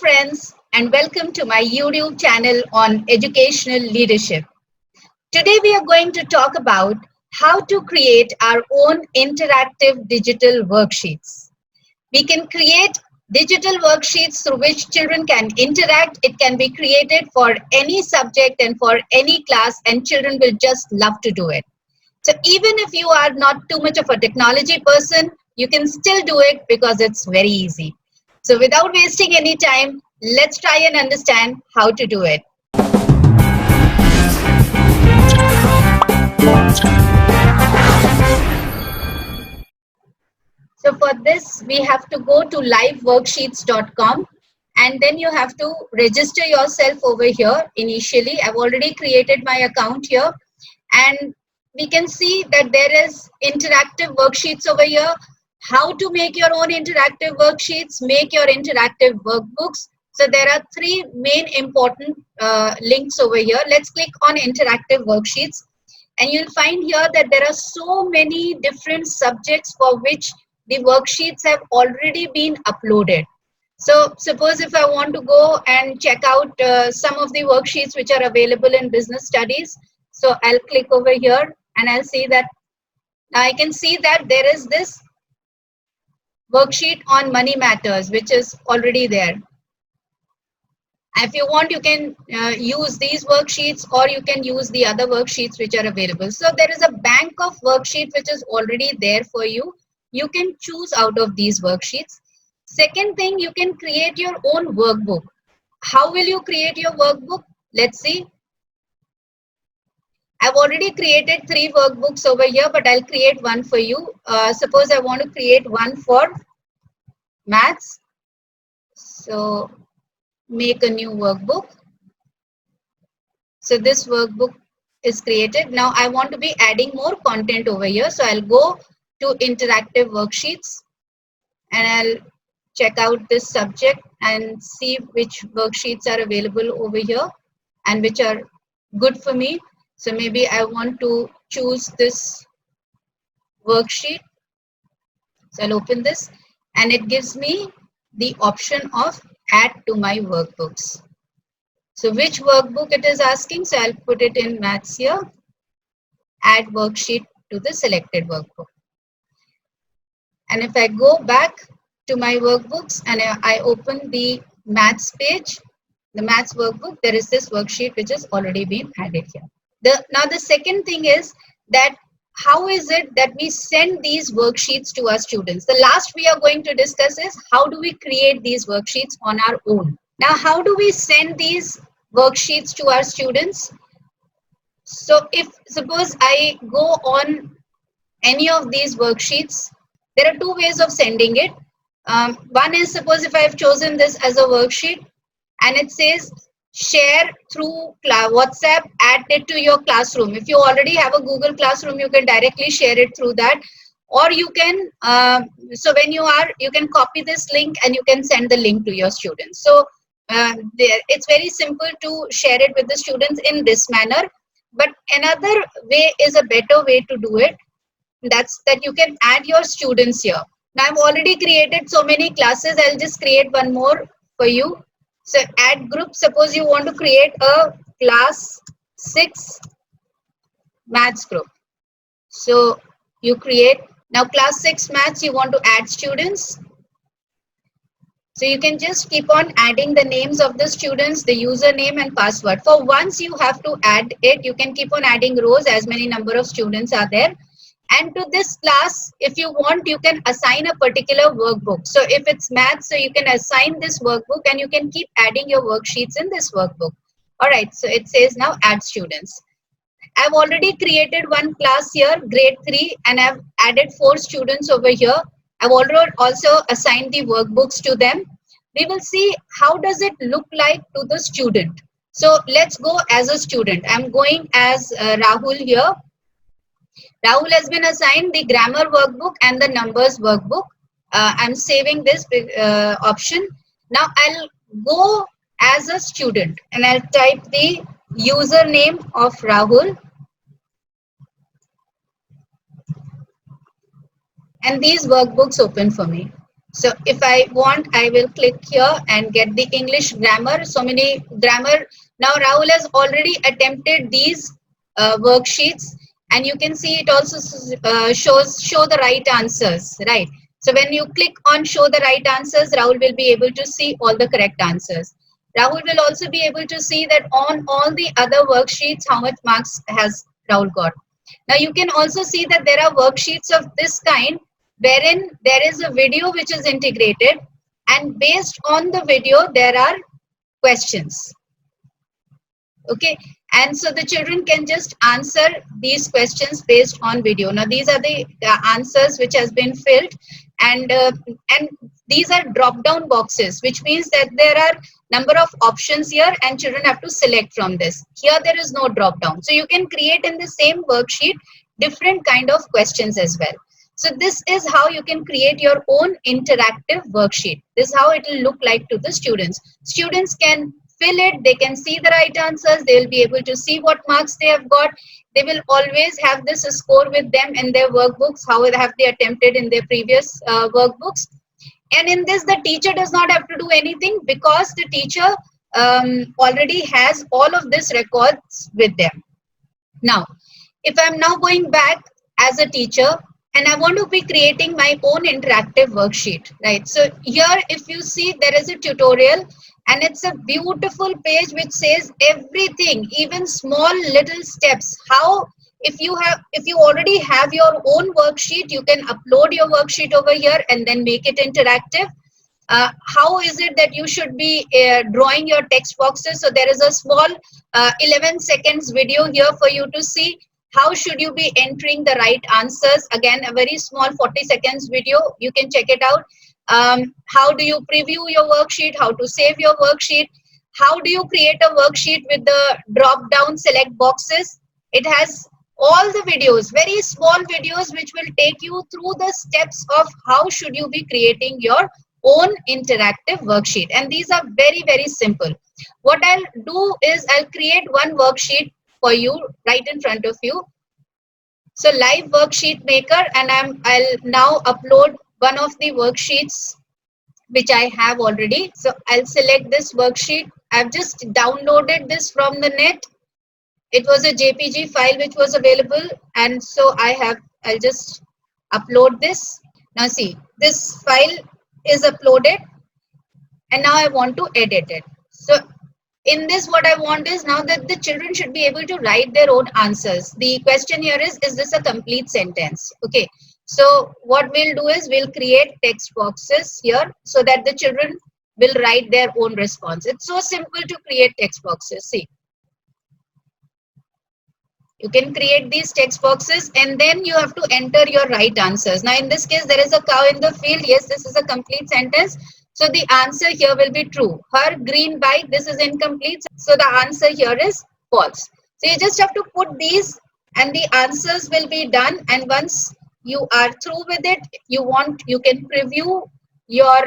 friends, and welcome to my YouTube channel on educational leadership. Today, we are going to talk about how to create our own interactive digital worksheets. We can create digital worksheets through which children can interact. It can be created for any subject and for any class, and children will just love to do it. So, even if you are not too much of a technology person, you can still do it because it's very easy. So without wasting any time, let's try and understand how to do it. So for this, we have to go to liveworksheets.com and then you have to register yourself over here initially. I've already created my account here and we can see that there is interactive worksheets over here. How to make your own interactive worksheets, make your interactive workbooks. So there are three main important links over here. Let's click on interactive worksheets and you'll find here that there are so many different subjects for which the worksheets have already been uploaded. So suppose if I want to go and check out some of the worksheets which are available in business studies. So I'll click over here and I'll see that now I can see that there is this worksheet on money matters, which is already there. If you want, you can use these worksheets or you can use the other worksheets which are available. So there is a bank of worksheets which is already there for you. You can choose out of these worksheets. Second thing, you can create your own workbook. How will you create your workbook? Let's see. I've already created 3 workbooks over here, but I'll create one for you. Suppose I want to create one for maths. So make a new workbook. So this workbook is created. Now I want to be adding more content over here. So I'll go to interactive worksheets and I'll check out this subject and see which worksheets are available over here and which are good for me. So maybe I want to choose this worksheet. So I'll open this and it gives me the option of add to my workbooks. So which workbook it is asking? So I'll put it in maths here. Add worksheet to the selected workbook. And if I go back to my workbooks and I open the maths page, the maths workbook, there is this worksheet which has already been added here. Now the second thing is that how is it that we send these worksheets to our students? The last we are going to discuss is how do we create these worksheets on our own. Now how do we send these worksheets to our students? So if suppose I go on any of these worksheets, there are 2 ways of sending it. One is suppose if I have chosen this as a worksheet and it says share through WhatsApp, add it to your classroom. If you already have a Google Classroom, you can directly share it through that. Or you can, so when you can copy this link and you can send the link to your students. So it's very simple to share it with the students in this manner. But another way is a better way to do it. That's that you can add your students here. Now I've already created so many classes. I'll just create one more for you. So add group, suppose you want to create a class 6 maths group. So you create, now class 6 maths, you want to add students. So you can just keep on adding the names of the students, the username and password. For once you have to add it, you can keep on adding rows as many number of students are there. And to this class, if you want, you can assign a particular workbook. So if it's maths, so you can assign this workbook and you can keep adding your worksheets in this workbook. All right, so it says now add students. I've already created one class here, grade 3, and I've added 4 students over here. I've already also assigned the workbooks to them. We will see how does it look like to the student. So let's go as a student. I'm going as Rahul here. Rahul has been assigned the grammar workbook and the numbers workbook. I'm saving this option. Now I'll go as a student and I'll type the username of Rahul. And these workbooks open for me. So if I want, I will click here and get the English grammar. So many grammar. Now Rahul has already attempted these worksheets, and you can see it also show the right answers, right? So when you click on show the right answers, Rahul will be able to see all the correct answers. Rahul will also be able to see that on all the other worksheets, how much marks has Rahul got. Now you can also see that there are worksheets of this kind wherein there is a video which is integrated, and based on the video there are questions. Okay, and so the children can just answer these questions based on video. Now these are the answers which has been filled, and these are drop down boxes, which means that there are number of options here and children have to select from this. Here there is no drop down, so you can create in the same worksheet different kind of questions as well. So this is how you can create your own interactive worksheet. This is how it will look like to the students. Students can fill it, they can see the right answers, they will be able to see what marks they have got. They will always have this score with them in their workbooks, how have they attempted in their previous workbooks. And in this, the teacher does not have to do anything because the teacher already has all of this records with them. Now, if I'm now going back as a teacher and I want to be creating my own interactive worksheet, right? So here, if you see, there is a tutorial and it's a beautiful page which says everything, even small little steps. How, if you already have your own worksheet, you can upload your worksheet over here and then make it interactive. How is it that you should be drawing your text boxes? So there is a small 11 seconds video here for you to see. How should you be entering the right answers? Again, a very small 40 seconds video. You can check it out. How do you preview your worksheet? How to save your worksheet? How do you create a worksheet with the drop down select boxes? It has all the videos, very small videos, which will take you through the steps of how should you be creating your own interactive worksheet. And these are very, very simple. What I'll do is I'll create one worksheet for you right in front of you. So live worksheet maker, and I'll now upload one of the worksheets which I have already. So I'll select this worksheet. I've just downloaded this from the net. It was a JPG file which was available, and so I'll just upload this. Now see, this file is uploaded and now I want to edit it. So in this, what I want is now that the children should be able to write their own answers. The question here is this a complete sentence? Okay, so what we'll do is we'll create text boxes here so that the children will write their own response. It's so simple to create text boxes. See, you can create these text boxes and then you have to enter your right answers. Now in this case, there is a cow in the field. Yes, this is a complete sentence. So the answer here will be true. Her green bike, this is incomplete. So the answer here is false. So you just have to put these and the answers will be done. And once you are through with it, you can preview your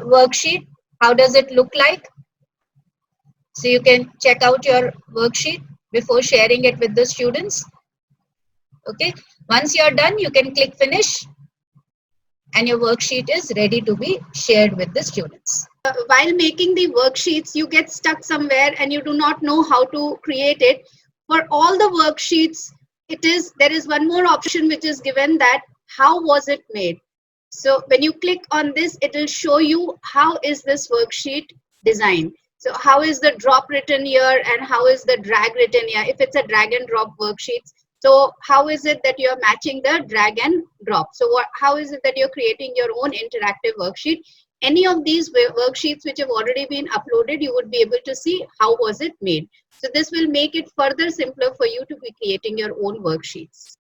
worksheet. How does it look like? So you can check out your worksheet before sharing it with the students. Okay, once you're done, you can click finish and your worksheet is ready to be shared with the students. While making the worksheets, you get stuck somewhere and you do not know how to create it. For all the worksheets, there is one more option which is given, that how was it made. So when you click on this, it will show you how is this worksheet designed. So how is the drop written here and how is the drag written here? If it's a drag and drop worksheets, so how is it that you're matching the drag and drop? So how is it that you're creating your own interactive worksheet? Any of these worksheets which have already been uploaded, you would be able to see how was it made. So this will make it further simpler for you to be creating your own worksheets.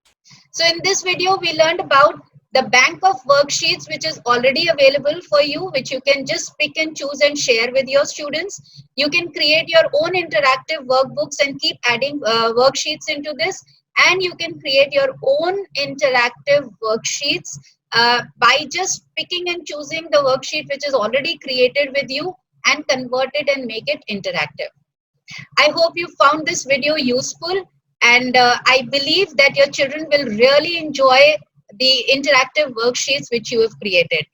So in this video, we learned about the bank of worksheets which is already available for you, which you can just pick and choose and share with your students. You can create your own interactive workbooks and keep adding worksheets into this. And you can create your own interactive worksheets by just picking and choosing the worksheet which is already created with you and convert it and make it interactive. I hope you found this video useful, and I believe that your children will really enjoy the interactive worksheets which you have created.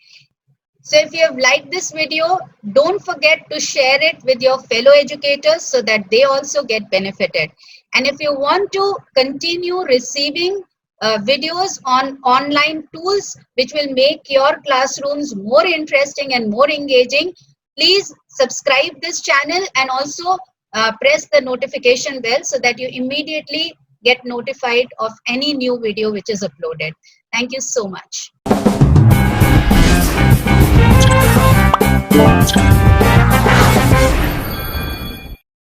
So if you have liked this video, don't forget to share it with your fellow educators so that they also get benefited. And if you want to continue receiving videos on online tools which will make your classrooms more interesting and more engaging, please subscribe this channel and also press the notification bell so that you immediately get notified of any new video which is uploaded. Thank you so much.